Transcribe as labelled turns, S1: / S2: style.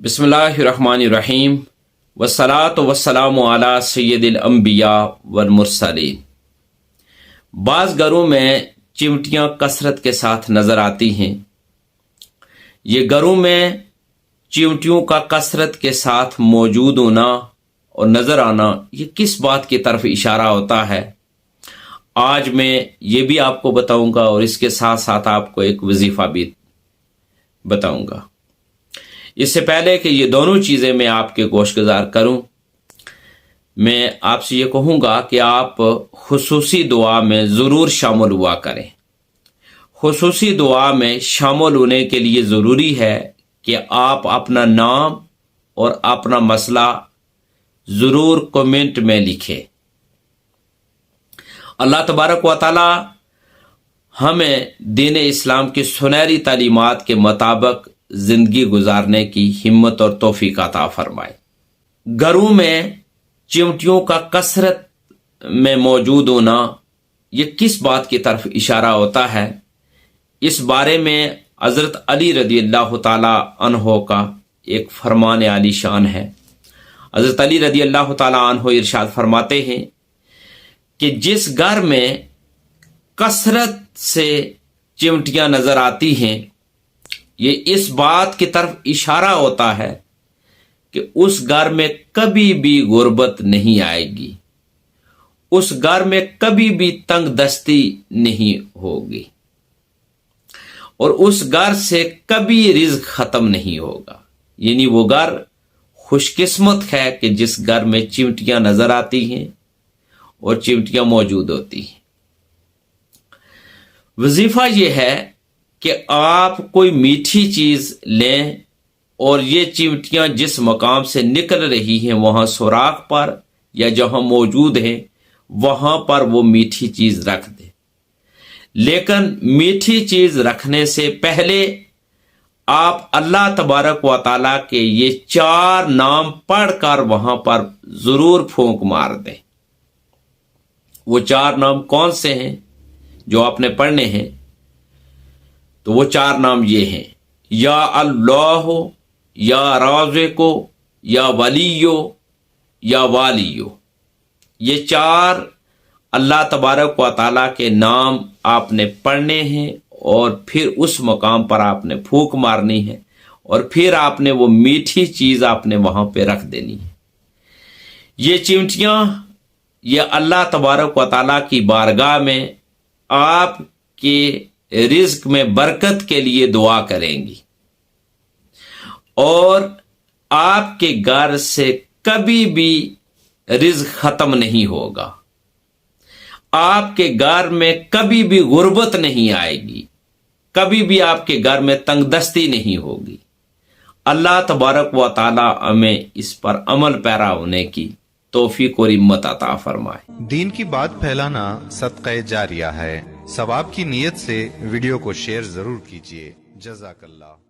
S1: बिस्मिल्लाहिर्रहमानिर्रहीम वस्सलातु वस्सलामु अला सय्यदिल अंबिया वल मुरसलीन। बाज़ घरों में चिमटियाँ कसरत के साथ नज़र आती हैं। ये घरों में चिमटियों का कसरत के साथ मौजूद होना और नज़र आना ये किस बात की तरफ इशारा होता है, आज मैं ये भी आपको बताऊंगा और इसके साथ साथ आपको एक वजीफ़ा भी बताऊंगा। इससे पहले कि ये दोनों चीज़ें मैं आपके गोशगुजार करूं, मैं आपसे ये कहूँगा कि आप खुसूसी दुआ में ज़रूर शामिल हुआ करें। खुसूसी दुआ में शामिल होने के लिए ज़रूरी है कि आप अपना नाम और अपना मसला ज़रूर कमेंट में लिखें। अल्लाह तबारक व तआला हमें दीन इस्लाम की सुनहरी तालीमात के मुताबिक ज़िंदगी गुजारने की हिम्मत और तौफीक अता फरमाए। घरों में चिमटियों का कसरत में मौजूद होना ये किस बात की तरफ इशारा होता है, इस बारे में हज़रत अली रज़ियल्लाहु ताला अन्हो का एक फरमान आली शान है। हज़रत अली रज़ियल्लाहु ताला अन्हो इरशाद फरमाते हैं कि जिस घर में कसरत से चिमटियाँ नज़र आती हैं, ये इस बात की तरफ इशारा होता है कि उस घर में कभी भी गुर्बत नहीं आएगी, उस घर में कभी भी तंग दस्ती नहीं होगी और उस घर से कभी रिज़्क खत्म नहीं होगा। यानी वो घर खुशकिस्मत है कि जिस घर में चिमटियां नजर आती हैं और चिमटियां मौजूद होती हैं। वजीफा ये है कि आप कोई मीठी चीज लें और ये चिमटियां जिस मकाम से निकल रही हैं वहां सुराख पर या जहां मौजूद हैं वहां पर वो मीठी चीज रख दें। लेकिन मीठी चीज रखने से पहले आप अल्लाह तबारक व तआला के ये 4 नाम पढ़कर वहां पर जरूर फूंक मार दें। वो 4 नाम कौन से हैं जो आपने पढ़ने हैं? तो वो 4 नाम ये हैं, या अल्लाह, या राज़िको, या वलियो, या वालियो। ये 4 अल्लाह तबारक व तआला के नाम आपने पढ़ने हैं और फिर उस मकाम पर आपने फूंक मारनी है और फिर आपने वो मीठी चीज आपने वहां पे रख देनी है। ये चिमटियां ये अल्लाह तबारक व तआला की बारगाह में आपके रिज़्क में बरकत के लिए दुआ करेंगी और आपके घर से कभी भी रिज़्क खत्म नहीं होगा, आपके घर में कभी भी गुर्बत नहीं आएगी, कभी भी आपके घर में तंगदस्ती नहीं होगी। अल्लाह तबारक व तआला हमें इस पर अमल पैरा होने की तौफीक और हिम्मत अता फरमाए।
S2: दीन की बात फैलाना सदक़े जारिया है। सवाब की नीयत से वीडियो को शेयर जरूर कीजिए। जज़ाकल्लाह।